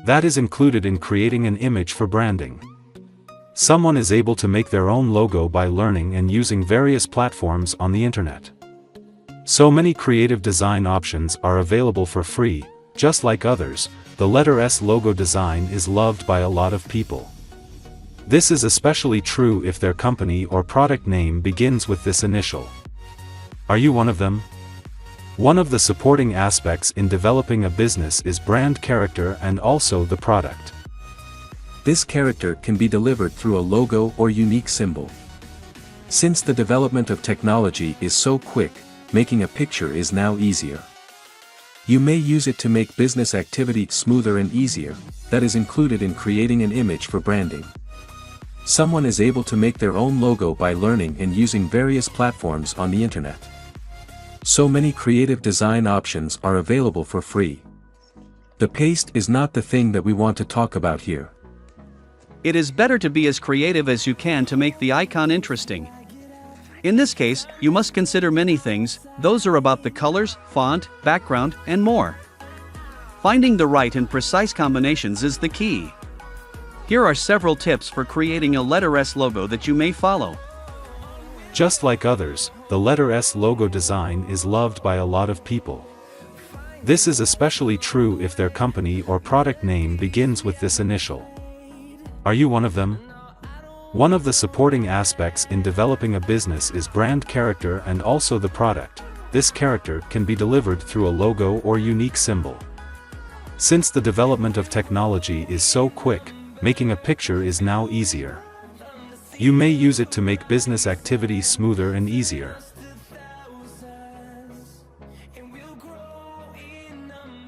That is included in creating an image for branding. Someone is able to make their own logo by learning and using various platforms on the internet. So many creative design options are available for free. Just like others, the letter S logo design is loved by a lot of people. This is especially true if their company or product name begins with this initial. Are you one of them? One of the supporting aspects in developing a business is brand character and also the product. This character can be delivered through a logo or unique symbol. Since the development of technology is so quick, making a picture is now easier. You may use it to make business activity smoother and easier. That is included in creating an image for branding. Someone is able to make their own logo by learning and using various platforms on the internet. So many creative design options are available for free. The paste is not the thing that we want to talk about here. It is better to be as creative as you can to make the icon interesting. In this case, you must consider many things. Those are about the colors, font, background, and more. Finding the right and precise combinations is the key. Here are several tips for creating a letter S logo that you may follow. Just like others, the letter S logo design is loved by a lot of people. This is especially true if their company or product name begins with this initial. Are you one of them? One of the supporting aspects in developing a business is brand character and also the product. This character can be delivered through a logo or unique symbol. Since the development of technology is so quick, making a picture is now easier. You may use it to make business activity smoother and easier.